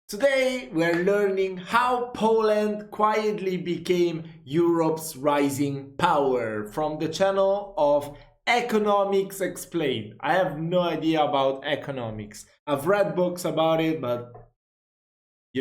Today we're learning how Poland quietly became Europe's rising power from the channel of Economics Explained. I have no idea about economics. I've read books about it, but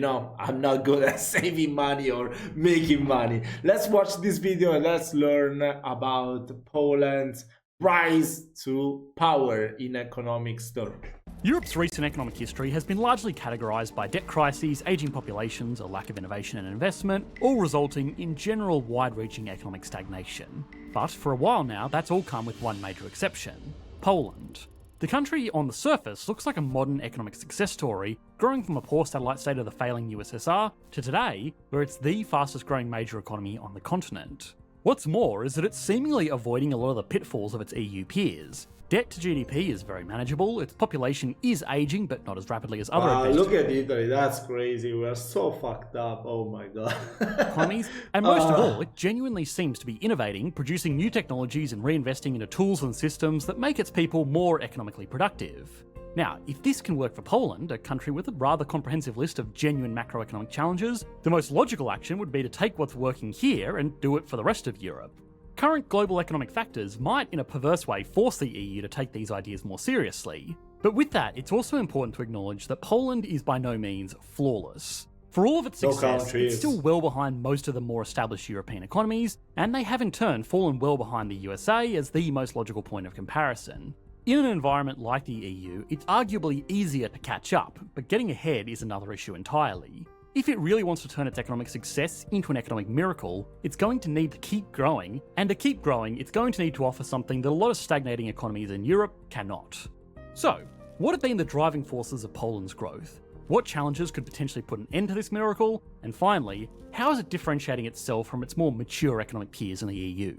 I'm not good at saving money or making money. Let's watch this video and let's learn about Poland's rise to power in economics terms. Europe's recent economic history has been largely categorised by debt crises, ageing populations, a lack of innovation and investment, all resulting in general wide-reaching economic stagnation. But for a while now, that's all come with one major exception: Poland. The country on the surface looks like a modern economic success story, growing from a poor satellite state of the failing USSR to today, where it's the fastest growing major economy on the continent. What's more is that it's seemingly avoiding a lot of the pitfalls of its EU peers. Debt to GDP is very manageable, its population is ageing but not as rapidly as other advanced look at Italy, that's crazy, we're so fucked up, oh my god. economies, and most of all, it genuinely seems to be innovating, producing new technologies and reinvesting into tools and systems that make its people more economically productive. Now, if this can work for Poland, a country with a rather comprehensive list of genuine macroeconomic challenges, the most logical action would be to take what's working here and do it for the rest of Europe. Current global economic factors might, in a perverse way, force the EU to take these ideas more seriously. But with that, it's also important to acknowledge that Poland is by no means flawless. For all of its success, it's still well behind most of the more established European economies, and they have in turn fallen well behind the USA as the most logical point of comparison. In an environment like the EU, it's arguably easier to catch up, but getting ahead is another issue entirely. If it really wants to turn its economic success into an economic miracle, it's going to need to keep growing, and to keep growing, it's going to need to offer something that a lot of stagnating economies in Europe cannot. So, what have been the driving forces of Poland's growth? What challenges could potentially put an end to this miracle? And finally, how is it differentiating itself from its more mature economic peers in the EU?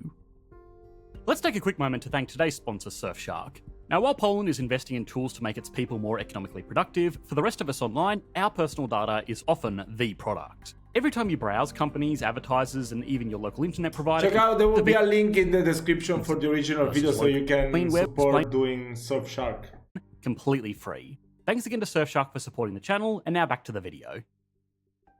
Let's take a quick moment to thank today's sponsor, Surfshark. Now, while Poland is investing in tools to make its people more economically productive, for the rest of us online, our personal data is often the product. Every time you browse companies, advertisers, and even your local internet provider... Check out, there will be a link in the description for the original video so you can support doing Surfshark. Completely free. Thanks again to Surfshark for supporting the channel, and now back to the video.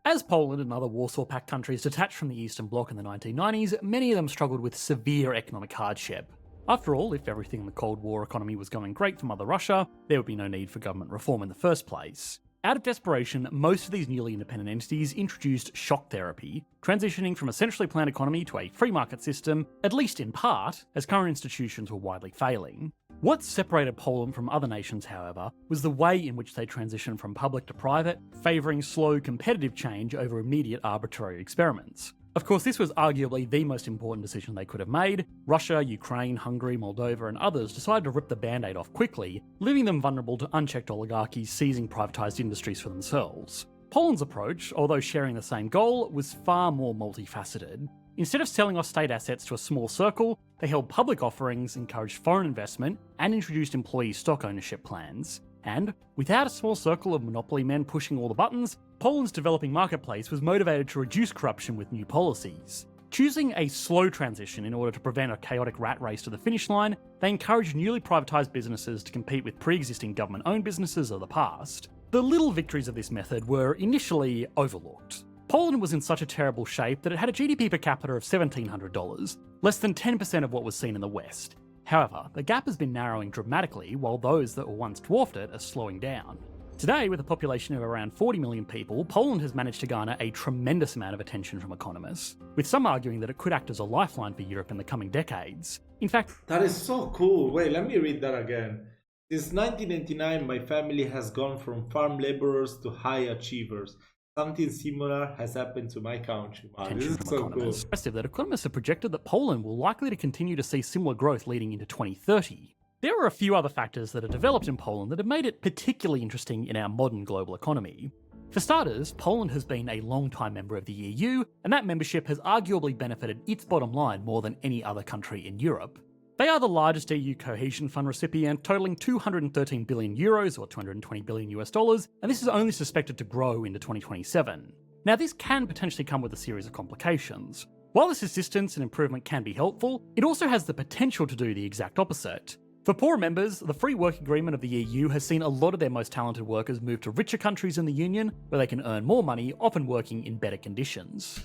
As Poland and other Warsaw Pact countries detached from the Eastern Bloc in the 1990s, many of them struggled with severe economic hardship. After all, if everything in the Cold War economy was going great for Mother Russia, there would be no need for government reform in the first place. Out of desperation, most of these newly independent entities introduced shock therapy, transitioning from a centrally planned economy to a free market system, at least in part, as current institutions were widely failing. What separated Poland from other nations, however, was the way in which they transitioned from public to private, favouring slow, competitive change over immediate arbitrary experiments. Of course, this was arguably the most important decision they could have made. Russia, Ukraine, Hungary, Moldova, and others decided to rip the band-aid off quickly, leaving them vulnerable to unchecked oligarchies seizing privatised industries for themselves. Poland's approach, although sharing the same goal, was far more multifaceted. Instead of selling off state assets to a small circle, they held public offerings, encouraged foreign investment, and introduced employee stock ownership plans. And, without a small circle of monopoly men pushing all the buttons, Poland's developing marketplace was motivated to reduce corruption with new policies. Choosing a slow transition in order to prevent a chaotic rat race to the finish line, they encouraged newly privatised businesses to compete with pre-existing government-owned businesses of the past. The little victories of this method were initially overlooked. Poland was in such a terrible shape that it had a GDP per capita of $1,700, less than 10% of what was seen in the West. However, the gap has been narrowing dramatically, while those that were once dwarfed it are slowing down. Today, with a population of around 40 million people, Poland has managed to garner a tremendous amount of attention from economists, with some arguing that it could act as a lifeline for Europe in the coming decades. In fact... That is so cool. Wait, let me read that again. Since 1999, my family has gone from farm laborers to high achievers. Something similar has happened to my country. Wow, this is so cool. It's impressive that economists have projected that Poland will likely to continue to see similar growth leading into 2030. There are a few other factors that are developed in Poland that have made it particularly interesting in our modern global economy. For starters, Poland has been a long-time member of the EU, and that membership has arguably benefited its bottom line more than any other country in Europe. They are the largest EU cohesion fund recipient, totaling 213 billion euros or 220 billion US dollars, and this is only suspected to grow into 2027. Now, this can potentially come with a series of complications. While this assistance and improvement can be helpful, it also has the potential to do the exact opposite. For poor members, the Free Work Agreement of the EU has seen a lot of their most talented workers move to richer countries in the Union, where they can earn more money, often working in better conditions.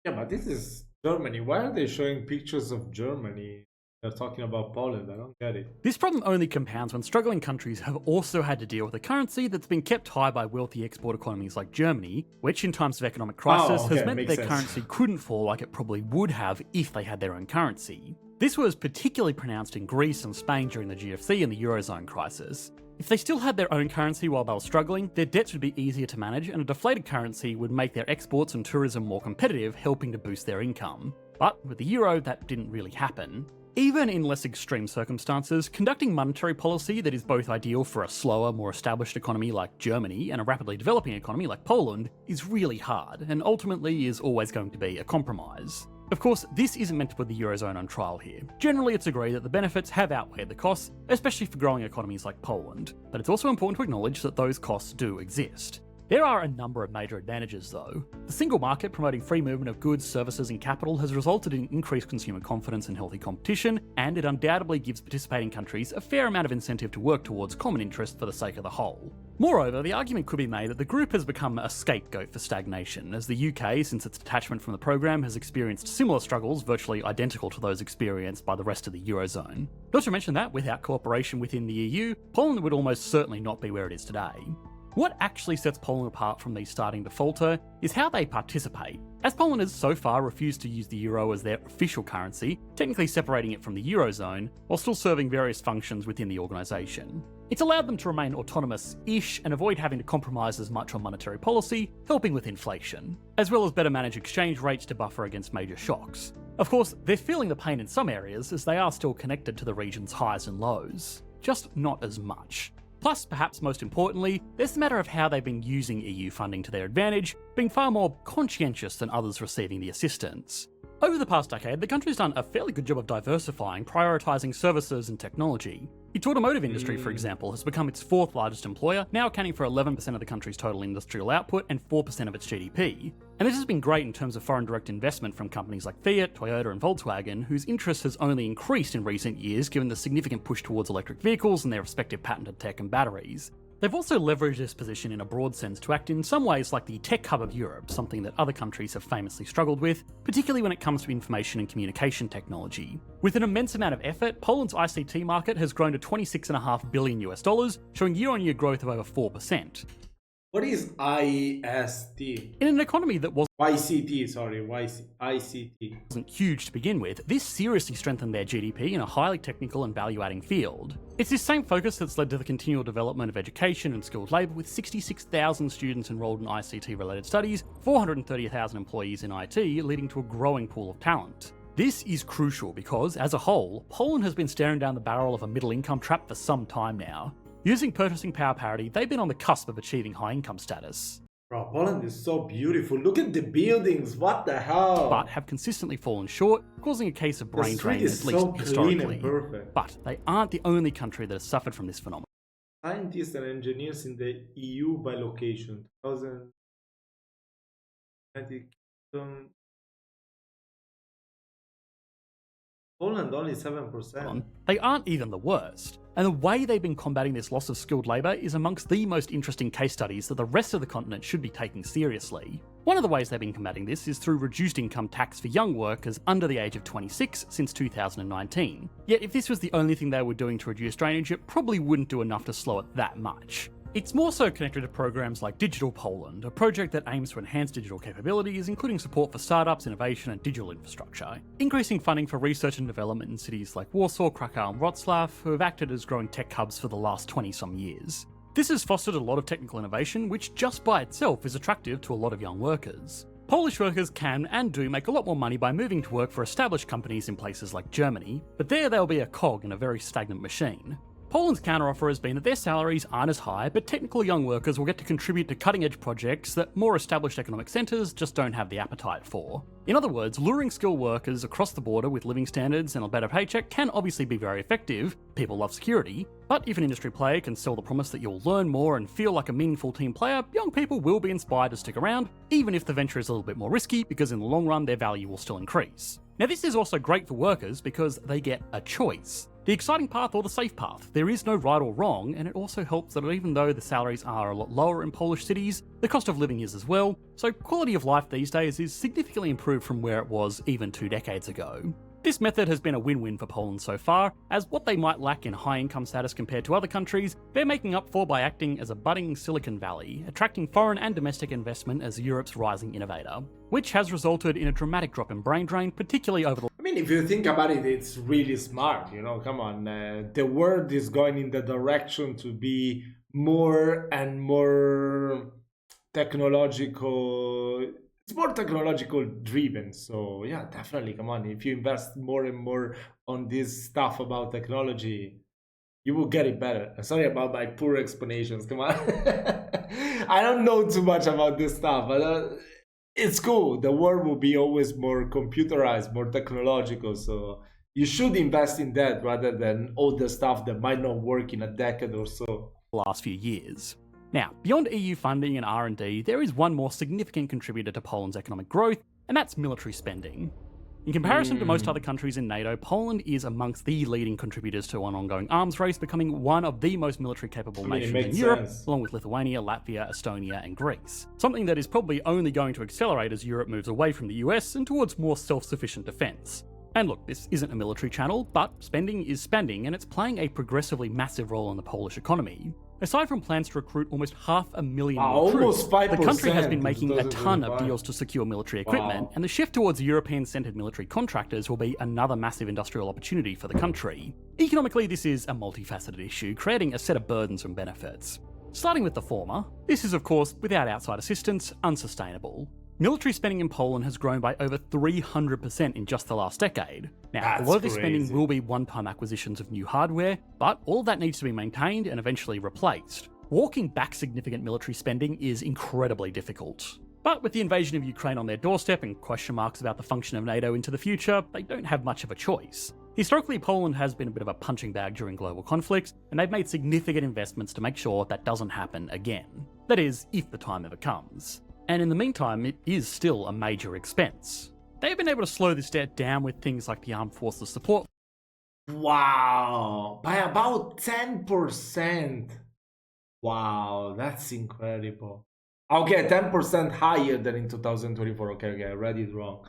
Yeah, but this is Germany. Why are they showing pictures of Germany? They're talking about Poland. I don't get it. This problem only compounds when struggling countries have also had to deal with a currency that's been kept high by wealthy export economies like Germany, which in times of economic crisis has meant that their currency couldn't fall like it probably would have if they had their own currency. This was particularly pronounced in Greece and Spain during the GFC and the Eurozone crisis. If they still had their own currency while they were struggling, their debts would be easier to manage, and a deflated currency would make their exports and tourism more competitive, helping to boost their income. But with the euro, that didn't really happen. Even in less extreme circumstances, conducting monetary policy that is both ideal for a slower, more established economy like Germany and a rapidly developing economy like Poland is really hard, and ultimately is always going to be a compromise. Of course, this isn't meant to put the Eurozone on trial here. Generally, it's agreed that the benefits have outweighed the costs, especially for growing economies like Poland. But it's also important to acknowledge that those costs do exist. There are a number of major advantages though. The single market promoting free movement of goods, services and capital has resulted in increased consumer confidence and healthy competition, and it undoubtedly gives participating countries a fair amount of incentive to work towards common interest for the sake of the whole. Moreover, the argument could be made that the group has become a scapegoat for stagnation, as the UK, since its detachment from the programme, has experienced similar struggles virtually identical to those experienced by the rest of the Eurozone. Not to mention that, without cooperation within the EU, Poland would almost certainly not be where it is today. What actually sets Poland apart from these starting to falter is how they participate. As Poland has so far refused to use the euro as their official currency, technically separating it from the Eurozone, while still serving various functions within the organisation. It's allowed them to remain autonomous-ish and avoid having to compromise as much on monetary policy, helping with inflation, as well as better manage exchange rates to buffer against major shocks. Of course, they're feeling the pain in some areas as they are still connected to the region's highs and lows, just not as much. Plus, perhaps most importantly, there's the matter of how they've been using EU funding to their advantage, being far more conscientious than others receiving the assistance. Over the past decade, the country's done a fairly good job of diversifying, prioritising services and technology. Its automotive industry, for example, has become its fourth largest employer, now accounting for 11% of the country's total industrial output and 4% of its GDP. And this has been great in terms of foreign direct investment from companies like Fiat, Toyota and Volkswagen, whose interest has only increased in recent years given the significant push towards electric vehicles and their respective patented tech and batteries. They've also leveraged this position in a broad sense to act in some ways like the tech hub of Europe, something that other countries have famously struggled with, particularly when it comes to information and communication technology. With an immense amount of effort, Poland's ICT market has grown to $26.5 billion, showing year-on-year growth of over 4%. What is IST? In an economy that wasn't ICT. huge to begin with, this seriously strengthened their GDP in a highly technical and value-adding field. It's this same focus that's led to the continual development of education and skilled labour, with 66,000 students enrolled in ICT-related studies, 430,000 employees in IT, leading to a growing pool of talent. This is crucial because, as a whole, Poland has been staring down the barrel of a middle-income trap for some time now. Using purchasing power parity, they've been on the cusp of achieving high income status. Bro, Poland is so beautiful. Look at the buildings. What the hell? But have consistently fallen short, causing a case of brain drain, at least so historically. clean and perfect. But they aren't the only country that has suffered from this phenomenon. Scientists and engineers in the EU by location. 2000 Poland only 7%. They aren't even the worst. And the way they've been combating this loss of skilled labour is amongst the most interesting case studies that the rest of the continent should be taking seriously. One of the ways they've been combating this is through reduced income tax for young workers under the age of 26 since 2019. Yet if this was the only thing they were doing to reduce drainage, it probably wouldn't do enough to slow it that much. It's more so connected to programs like Digital Poland, a project that aims to enhance digital capabilities, including support for startups, innovation and digital infrastructure, increasing funding for research and development in cities like Warsaw, Krakow and Wrocław, who have acted as growing tech hubs for the last 20-some years. This has fostered a lot of technical innovation, which just by itself is attractive to a lot of young workers. Polish workers can and do make a lot more money by moving to work for established companies in places like Germany, but there they'll be a cog in a very stagnant machine. Poland's counteroffer has been that their salaries aren't as high, but technical young workers will get to contribute to cutting-edge projects that more established economic centres just don't have the appetite for. In other words, luring skilled workers across the border with living standards and a better paycheck can obviously be very effective. People love security. But if an industry player can sell the promise that you'll learn more and feel like a meaningful team player, young people will be inspired to stick around, even if the venture is a little bit more risky, because in the long run their value will still increase. Now this is also great for workers because they get a choice. The exciting path or the safe path. There is no right or wrong, and it also helps that even though the salaries are a lot lower in Polish cities, the cost of living is as well, so quality of life these days is significantly improved from where it was even 2 decades ago. This method has been a win-win for Poland so far, as what they might lack in high income status compared to other countries, they're making up for by acting as a budding Silicon Valley, attracting foreign and domestic investment as Europe's rising innovator, which has resulted in a dramatic drop in brain drain, particularly over the... I mean, if you think about it, it's really smart, you know, come on. The world is going in the direction to be more and more technological. It's more technological driven, so yeah, definitely, come on, if you invest more and more on this stuff about technology, you will get it better. Sorry about my poor explanations, come on. I don't know too much about this stuff, but it's cool. The world will be always more computerized, more technological, so you should invest in that rather than all the stuff that might not work in a decade or so. Last few years. Now, beyond EU funding and R&D, there is one more significant contributor to Poland's economic growth, and that's military spending. In comparison to most other countries in NATO, Poland is amongst the leading contributors to an ongoing arms race, becoming one of the most military capable nations in Europe, along with Lithuania, Latvia, Estonia, and Greece. Something that is probably only going to accelerate as Europe moves away from the US and towards more self-sufficient defense. And look, this isn't a military channel, but spending is spending, and it's playing a progressively massive role in the Polish economy. Aside from plans to recruit almost 500,000 more troops, the country has been making a ton of deals to secure military equipment, and the shift towards European-centred military contractors will be another massive industrial opportunity for the country. Economically, this is a multifaceted issue, creating a set of burdens and benefits. Starting with the former, this is of course, without outside assistance, unsustainable. Military spending in Poland has grown by over 300% in just the last decade. Now, a lot of this spending will be one-time acquisitions of new hardware, but all of that needs to be maintained and eventually replaced. Walking back significant military spending is incredibly difficult. But with the invasion of Ukraine on their doorstep and question marks about the function of NATO into the future, they don't have much of a choice. Historically, Poland has been a bit of a punching bag during global conflicts, and they've made significant investments to make sure that doesn't happen again. That is, if the time ever comes. And in the meantime, it is still a major expense. They've been able to slow this debt down with things like the Armed Forces Support. Wow, by about 10%. Wow, that's incredible. Okay, 10% higher than in 2024. Okay, I read it wrong.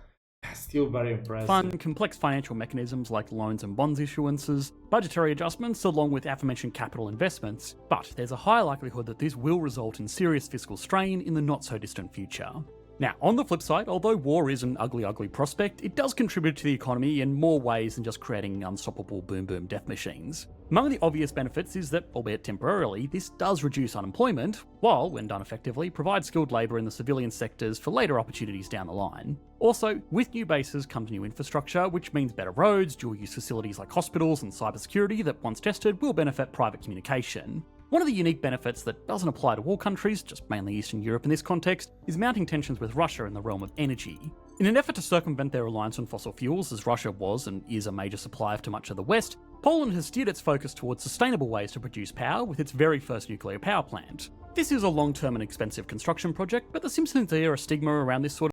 Still very impressive. Complex financial mechanisms like loans and bonds issuances, budgetary adjustments along with aforementioned capital investments, but there's a high likelihood that this will result in serious fiscal strain in the not so distant future. Now, on the flip side, although war is an ugly prospect, it does contribute to the economy in more ways than just creating unstoppable boom death machines. Among the obvious benefits is that, albeit temporarily, this does reduce unemployment, while, when done effectively, provide skilled labour in the civilian sectors for later opportunities down the line. Also, with new bases comes new infrastructure, which means better roads, dual-use facilities like hospitals and cybersecurity that, once tested, will benefit private communication. One of the unique benefits that doesn't apply to all countries, just mainly Eastern Europe in this context, is mounting tensions with Russia in the realm of energy. In an effort to circumvent their reliance on fossil fuels, as Russia was and is a major supplier to much of the West, Poland has steered its focus towards sustainable ways to produce power with its very first nuclear power plant. This is a long-term and expensive construction project, but there seems to be a stigma around this sort of...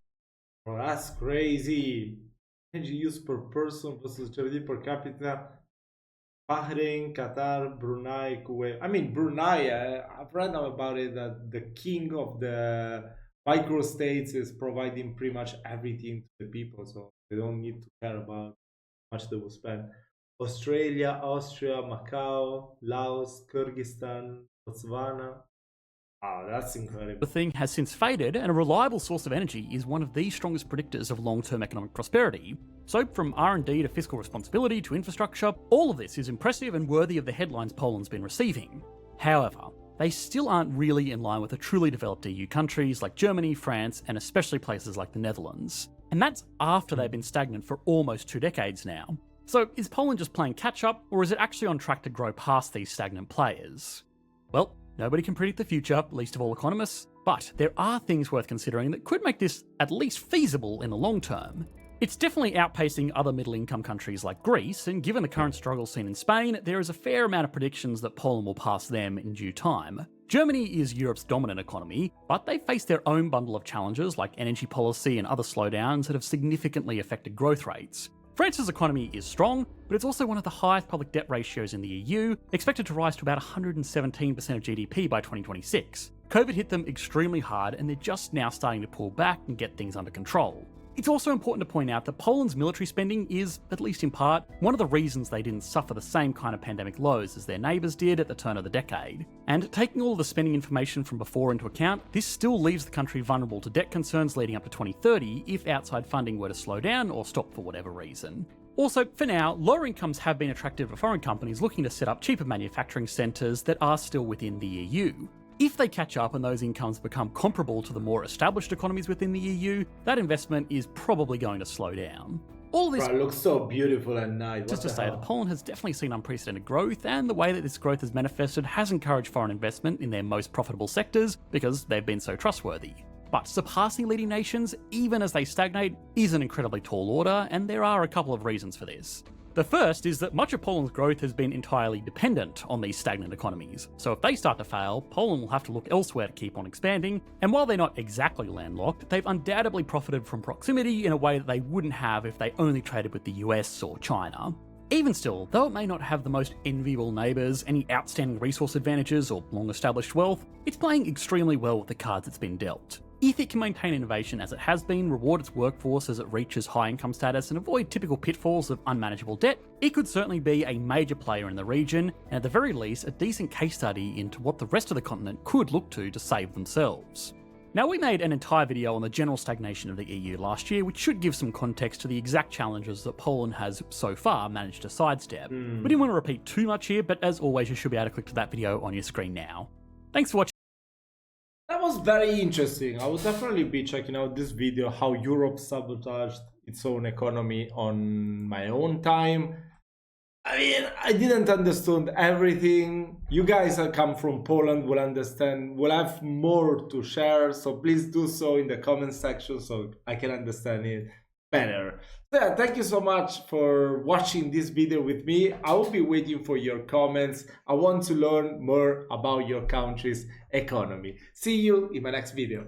Oh, that's crazy. Energy use per person versus GDP per capita. Bahrain, Qatar, Brunei, Kuwait. I mean, Brunei, I've read about it that the king of the microstates is providing pretty much everything to the people, so they don't need to care about how much they will spend. Australia, Austria, Macau, Laos, Kyrgyzstan, Botswana. Wow, that's incredible. The thing has since faded, and a reliable source of energy is one of the strongest predictors of long-term economic prosperity. So from R&D to fiscal responsibility to infrastructure, all of this is impressive and worthy of the headlines Poland's been receiving. However, they still aren't really in line with the truly developed EU countries like Germany, France, and especially places like the Netherlands. And that's after they've been stagnant for almost 2 decades now. So is Poland just playing catch-up, or is it actually on track to grow past these stagnant players? Well, nobody can predict the future, least of all economists, but there are things worth considering that could make this at least feasible in the long term. It's definitely outpacing other middle-income countries like Greece, and given the current struggles seen in Spain, there is a fair amount of predictions that Poland will pass them in due time. Germany is Europe's dominant economy, but they face their own bundle of challenges like energy policy and other slowdowns that have significantly affected growth rates. France's economy is strong, but it's also one of the highest public debt ratios in the EU, expected to rise to about 117% of GDP by 2026. COVID hit them extremely hard, and they're just now starting to pull back and get things under control. It's also important to point out that Poland's military spending is, at least in part, one of the reasons they didn't suffer the same kind of pandemic lows as their neighbours did at the turn of the decade. And taking all of the spending information from before into account, this still leaves the country vulnerable to debt concerns leading up to 2030 if outside funding were to slow down or stop for whatever reason. Also, for now, lower incomes have been attractive to foreign companies looking to set up cheaper manufacturing centres that are still within the EU. If they catch up and those incomes become comparable to the more established economies within the EU, that investment is probably going to slow down. All this looks so beautiful and nice. Just to say that Poland has definitely seen unprecedented growth, and the way that this growth has manifested has encouraged foreign investment in their most profitable sectors because they've been so trustworthy. But surpassing leading nations, even as they stagnate, is an incredibly tall order, and there are a couple of reasons for this. The first is that much of Poland's growth has been entirely dependent on these stagnant economies, so if they start to fail, Poland will have to look elsewhere to keep on expanding, and while they're not exactly landlocked, they've undoubtedly profited from proximity in a way that they wouldn't have if they only traded with the US or China. Even still, though it may not have the most enviable neighbours, any outstanding resource advantages, or long-established wealth, it's playing extremely well with the cards it's been dealt. If it can maintain innovation as it has been, reward its workforce as it reaches high income status, and avoid typical pitfalls of unmanageable debt, it could certainly be a major player in the region, and at the very least, a decent case study into what the rest of the continent could look to save themselves. Now, we made an entire video on the general stagnation of the EU last year, which should give some context to the exact challenges that Poland has so far managed to sidestep. We didn't want to repeat too much here, but as always, you should be able to click to that video on your screen now. Thanks for watching. That was very interesting. I will definitely be checking out this video, how Europe sabotaged its own economy on my own time. I mean, I didn't understand everything. You guys that come from Poland will understand, will have more to share. So please do so in the comment section so I can understand it better. So yeah, thank you so much for watching this video with me. I will be waiting for your comments. I want to learn more about your country's economy. See you in my next video.